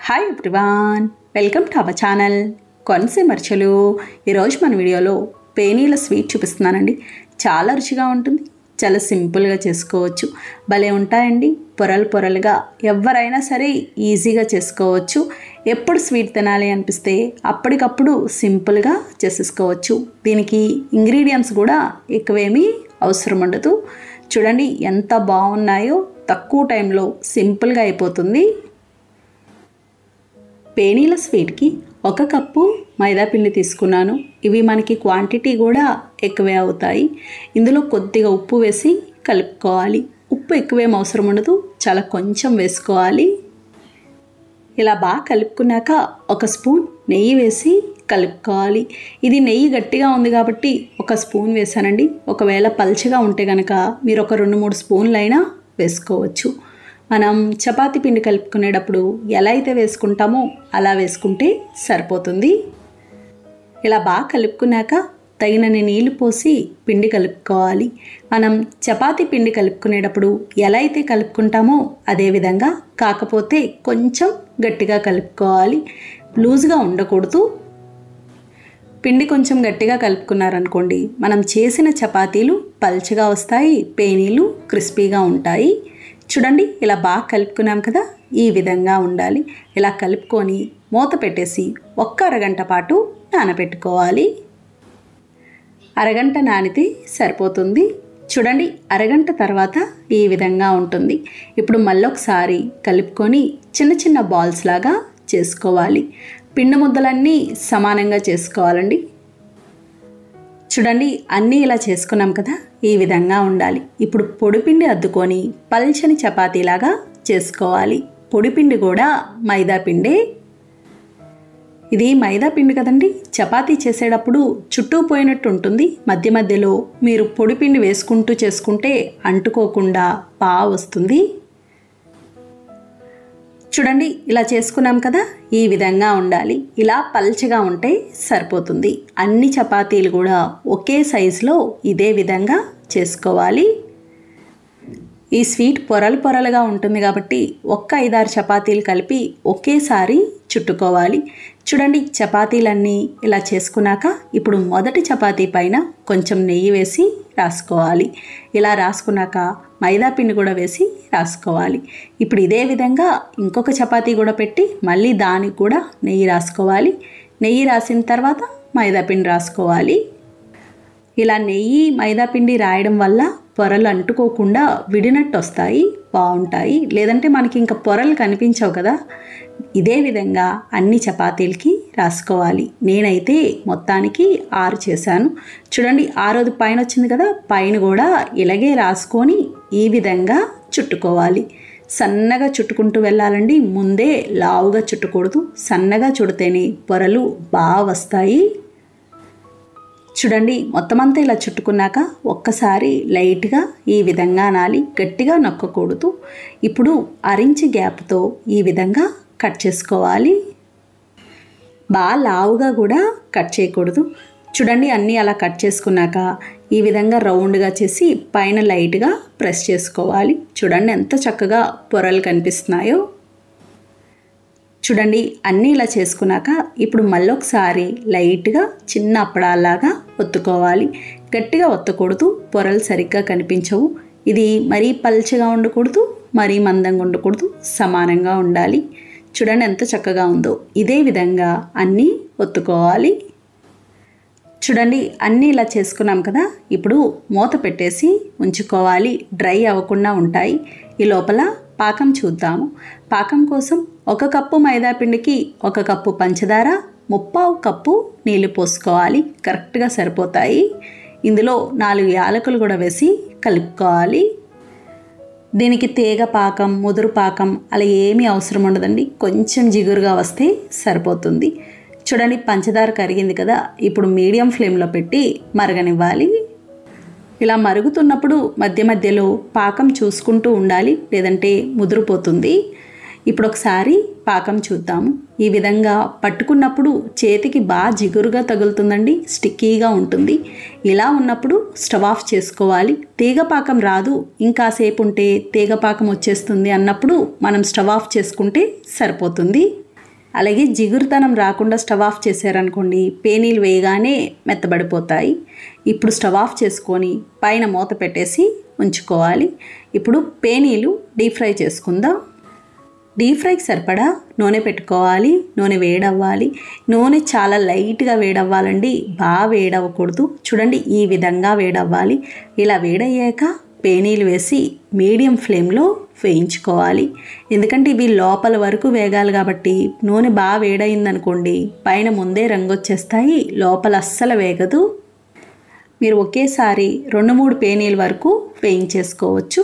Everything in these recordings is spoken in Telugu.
Hi everyone, welcome to our channel కొన్సే మర్చలు. ఈరోజు మన వీడియోలో పేనీల స్వీట్ చూపిస్తున్నానండి. చాలా రుచిగా ఉంటుంది, చాలా సింపుల్గా చేసుకోవచ్చు. భలే ఉంటాయండి, పొరలు పొరలుగా. ఎవరైనా సరే ఈజీగా చేసుకోవచ్చు. ఎప్పుడు స్వీట్ తినాలి అనిపిస్తే అప్పటికప్పుడు సింపుల్గా చేసేసుకోవచ్చు. దీనికి ఇంగ్రీడియంట్స్ కూడా ఎక్కువేమీ అవసరం ఉండదు. చూడండి ఎంత బాగున్నాయో, తక్కువ టైంలో సింపుల్గా అయిపోతుంది. పేనీల స్వీట్కి 1 కప్పు మైదా పిండి తీసుకున్నాను. ఇవి మనకి క్వాంటిటీ కూడా ఎక్కువే అవుతాయి. ఇందులో కొద్దిగా ఉప్పు వేసి కలుపుకోవాలి. ఉప్పు ఎక్కువేం అవసరం ఉండదు, చాలా కొంచెం వేసుకోవాలి. ఇలా బాగా కలుపుకున్నాక 1 స్పూన్ నెయ్యి వేసి కలుపుకోవాలి. ఇది నెయ్యి గట్టిగా ఉంది కాబట్టి 1 స్పూన్ వేసానండి. ఒకవేళ పల్చగా ఉంటే కనుక మీరు ఒక 2-3 స్పూన్లైనా వేసుకోవచ్చు. మనం చపాతీ పిండి కలుపుకునేటప్పుడు ఎలా అయితే వేసుకుంటామో అలా వేసుకుంటే సరిపోతుంది. ఇలా బాగా కలుపుకున్నాక తగినన్ని నీళ్లు పోసి పిండి కలుపుకోవాలి. మనం చపాతీ పిండి కలుపుకునేటప్పుడు ఎలా అయితే కలుపుకుంటామో అదే విధంగా, కాకపోతే కొంచెం గట్టిగా కలుపుకోవాలి, లూజ్గా ఉండకూడదు. పిండి కొంచెం గట్టిగా కలుపుకున్నారనుకోండి, మనం చేసిన చపాతీలు పల్చగా వస్తాయి, పేనీలు క్రిస్పీగా ఉంటాయి. చూడండి ఇలా బాగా కలుపుకున్నాం కదా, ఈ విధంగా ఉండాలి. ఇలా కలుపుకొని మూత పెట్టేసి 1 అరగంట పాటు నానబెట్టుకోవాలి. అరగంట నానితే సరిపోతుంది. చూడండి అరగంట తర్వాత ఈ విధంగా ఉంటుంది. ఇప్పుడు మళ్ళొకసారి కలుపుకొని చిన్న చిన్న బాల్స్ లాగా చేసుకోవాలి. పిండి ముద్దలన్నీ సమానంగా చేసుకోవాలండి. చూడండి అన్నీ ఇలా చేసుకున్నాం కదా, ఈ విధంగా ఉండాలి. ఇప్పుడు పొడిపిండి అద్దుకొని పల్చని చపాతీలాగా చేసుకోవాలి. పొడిపిండి కూడా మైదా పిండే. ఇది మైదా పిండి కదండి, చపాతీ చేసేటప్పుడు చుట్టూ పోయినట్టు ఉంటుంది. మధ్య మధ్యలో మీరు పొడిపిండి వేసుకుంటూ చేసుకుంటే అంటుకోకుండా బాగా వస్తుంది. చూడండి ఇలా చేసుకున్నాం కదా, ఈ విధంగా ఉండాలి. ఇలా పల్చగా ఉంటే సరిపోతుంది. అన్ని చపాతీలు కూడా ఒకే సైజులో ఇదే విధంగా చేసుకోవాలి. ఈ స్వీట్ పొరలు పొరలుగా ఉంటుంది కాబట్టి 5-6 చపాతీలు కలిపి ఒకేసారి చుట్టుకోవాలి. చూడండి చపాతీలన్నీ ఇలా చేసుకున్నాక ఇప్పుడు మొదటి చపాతీ పైన కొంచెం నెయ్యి వేసి రాసుకోవాలి. ఇలా రాసుకున్నాక మైదా పిండి కూడా వేసి రాసుకోవాలి. ఇప్పుడు ఇదే విధంగా ఇంకొక చపాతీ కూడా పెట్టి మళ్ళీ దానికి కూడా నెయ్యి రాసుకోవాలి. నెయ్యి రాసిన తర్వాత మైదా పిండి రాసుకోవాలి. ఇలా నెయ్యి మైదా పిండి రాయడం వల్ల పొరలు అంటుకోకుండా విడినట్టు వస్తాయి, బాగుంటాయి. లేదంటే మనకి ఇంకా పొరలు కనిపించవు కదా. ఇదే విధంగా అన్ని చపాతీలకి రాసుకోవాలి. నేనైతే మొత్తానికి 6 చేశాను. చూడండి 6ది పైన వచ్చింది కదా, పైన కూడా ఇలాగే రాసుకొని ఈ విధంగా చుట్టుకోవాలి. సన్నగా చుట్టుకుంటూ వెళ్ళాలండి, ముందే లావుగా చుట్టకూడదు. సన్నగా చుడితేనే పొరలు బాగా వస్తాయి. చూడండి మొత్తం అంతా ఇలా చుట్టుకున్నాక ఒక్కసారి లైట్గా ఈ విధంగా అనాలి, గట్టిగా నొక్కకూడదు. ఇప్పుడు 1 ఇంచ్ గ్యాప్తో ఈ విధంగా కట్ చేసుకోవాలి. బాగా లావుగా కూడా కట్ చేయకూడదు. చూడండి అన్నీ అలా కట్ చేసుకున్నాక ఈ విధంగా రౌండ్గా చేసి పైన లైట్గా ప్రెస్ చేసుకోవాలి. చూడండి ఎంత చక్కగా పొరలు కనిపిస్తున్నాయో. చూడండి అన్నీ ఇలా చేసుకున్నాక ఇప్పుడు మళ్ళొకసారి లైట్గా చిన్న అప్పడాలాగా ఒత్తుకోవాలి. గట్టిగా ఒత్తకూడదు, పొరలు సరిగ్గా కనిపించవు. ఇది మరీ పల్చగా ఉండకూడదు, మరీ మందంగా ఉండకూడదు, సమానంగా ఉండాలి. చూడండి ఎంత చక్కగా ఉందో. ఇదే విధంగా అన్నీ ఒత్తుకోవాలి. చూడండి అన్నీ ఇలా చేసుకున్నాం కదా, ఇప్పుడు మూత పెట్టేసి ఉంచుకోవాలి. డ్రై అవ్వకుండా ఉంటాయి. ఈ లోపల పాకం చూద్దాము. పాకం కోసం 1 కప్పు మైదా పిండికి 1 కప్పు పంచదార, 3/4 కప్పు నీళ్ళు పోసుకోవాలి. కరెక్ట్గా సరిపోతాయి. ఇందులో 4 యాలకులు కూడా వేసి కలుపుకోవాలి. దీనికి తీగ పాకం, ముదురు పాకం అలా ఏమీ అవసరం ఉండదండి. కొంచెం జిగురుగా వస్తే సరిపోతుంది. చూడండి పంచదార కరిగింది కదా, ఇప్పుడు మీడియం ఫ్లేమ్లో పెట్టి మరగనివ్వాలి. ఇలా మరుగుతున్నప్పుడు మధ్య మధ్యలో పాకం చూసుకుంటూ ఉండాలి, లేదంటే ముదిరిపోతుంది. ఇప్పుడు ఒకసారి పాకం చూద్దాము. ఈ విధంగా పట్టుకున్నప్పుడు చేతికి బాగా జిగురుగా తగులుతుందండి, స్టిక్కీగా ఉంటుంది. ఇలా ఉన్నప్పుడు స్టవ్ ఆఫ్ చేసుకోవాలి. తీగపాకం రాదు, ఇంకాసేపు ఉంటే తీగపాకం వచ్చేస్తుంది అన్నప్పుడు మనం స్టవ్ ఆఫ్ చేసుకుంటే సరిపోతుంది. అలాగే జిగురుతనం రాకుండా స్టవ్ ఆఫ్ చేశారనుకోండి, పేనీలు వేయగానే మెత్తబడిపోతాయి. ఇప్పుడు స్టవ్ ఆఫ్ చేసుకొని పైన మూత పెట్టేసి ఉంచుకోవాలి. ఇప్పుడు పేనీలు డీప్ ఫ్రై చేసుకుందాం. డీప్ ఫ్రైకి సరిపడా నూనె పెట్టుకోవాలి. నూనె వేడవ్వాలి. నూనె చాలా లైట్గా వేడవ్వాలండి, బాగా వేడవ్వకూడదు. చూడండి, ఈ విధంగా వేడవ్వాలి. ఇలా వేడయ్యాక పేనీలు వేసి మీడియం ఫ్లేమ్లో వేయించుకోవాలి. ఎందుకంటే ఇవి లోపల వరకు వేగాలి కాబట్టి. నూనె బాగా వేడయిందనుకోండి, పైన ముందే రంగు వచ్చేస్తాయి, లోపల అస్సలు వేగదు. మీరు ఒకేసారి 2-3 పేనీల వరకు వేయించేసుకోవచ్చు.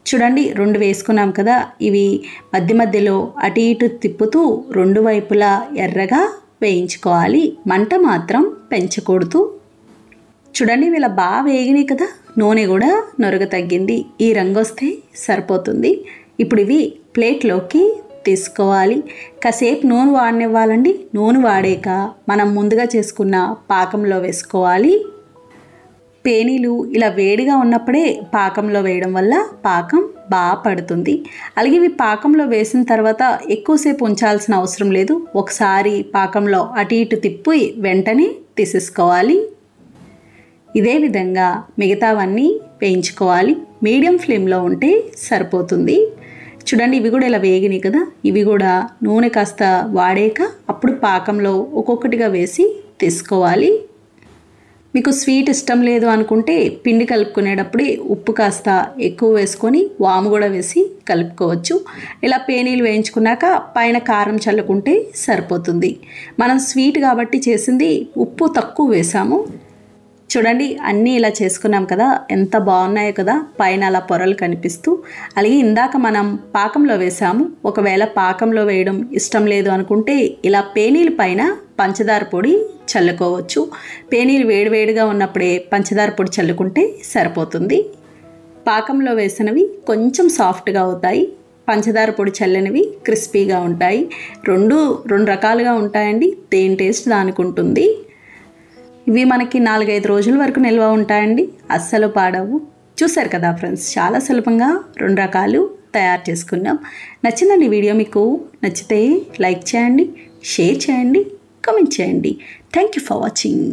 చూడండి, 2 వేసుకున్నాం కదా, ఇవి మధ్య మధ్యలో అటు ఇటు తిప్పుతూ 2 వైపులా ఎర్రగా వేయించుకోవాలి. మంట మాత్రం పెంచకూడదు. చూడండి, ఇలా బాగా వేగినాయి కదా, నూనె కూడా నొరగ తగ్గింది. ఈ రంగు వస్తే సరిపోతుంది. ఇప్పుడు ఇవి ప్లేట్లోకి తీసుకోవాలి. కాసేపు నూనె వాడనివ్వాలండి. నూనె వాడాక మనం ముందుగా చేసుకున్న పాకంలో వేసుకోవాలి. పేనీలు ఇలా వేడిగా ఉన్నప్పుడే పాకంలో వేయడం వల్ల పాకం బాగా పడుతుంది. అలాగే ఇవి పాకంలో వేసిన తర్వాత ఎక్కువసేపు ఉంచాల్సిన అవసరం లేదు. ఒకసారి పాకంలో అటు ఇటు తిప్పి వెంటనే తీసేసుకోవాలి. ఇదే విధంగా మిగతావన్నీ వేయించుకోవాలి. మీడియం ఫ్లేమ్లో ఉంటే సరిపోతుంది. చూడండి, ఇవి కూడా ఇలా వేగినాయి కదా, ఇవి కూడా నూనె కాస్త వాడాక అప్పుడు పాకంలో ఒక్కొక్కటిగా వేసి తీసుకోవాలి. మీకు స్వీట్ ఇష్టం లేదు అనుకుంటే పిండి కలుపుకునేటప్పుడే ఉప్పు కాస్త ఎక్కువ వేసుకొని వాము కూడా వేసి కలుపుకోవచ్చు. ఇలా పేనీలు వేయించుకున్నాక పైన కారం చల్లుకుంటే సరిపోతుంది. మనం స్వీట్ కాబట్టి చేసింది ఉప్పు తక్కువ వేసాము. చూడండి, అన్నీ ఇలా చేసుకున్నాం కదా, ఎంత బాగున్నాయో కదా, పైన అలా పొరలు కనిపిస్తూ. అలాగే ఇందాక మనం పాకంలో వేసాము. ఒకవేళ పాకంలో వేయడం ఇష్టం లేదు అనుకుంటే ఇలా పేనీల పైన పంచదార పొడి చల్లుకోవచ్చు. పేనీలు వేడివేడిగా ఉన్నప్పుడే పంచదార పొడి చల్లుకుంటే సరిపోతుంది. పాకంలో వేసినవి కొంచెం సాఫ్ట్గా అవుతాయి, పంచదార పొడి చల్లనివి క్రిస్పీగా ఉంటాయి. రెండు రకాలుగా ఉంటాయండి. దేని టేస్ట్ దానికి ఉంటుంది. ఇవి మనకి 4-5 రోజుల వరకు నిల్వ ఉంటాయండి, అస్సలు పాడవు. చూసారు కదా ఫ్రెండ్స్, చాలా సులభంగా 2 రకాలు తయారు చేసుకున్నాం. నచ్చిందండి వీడియో? మీకు నచ్చితే లైక్ చేయండి, షేర్ చేయండి, కామెంట్ చేయండి. Thank you for watching.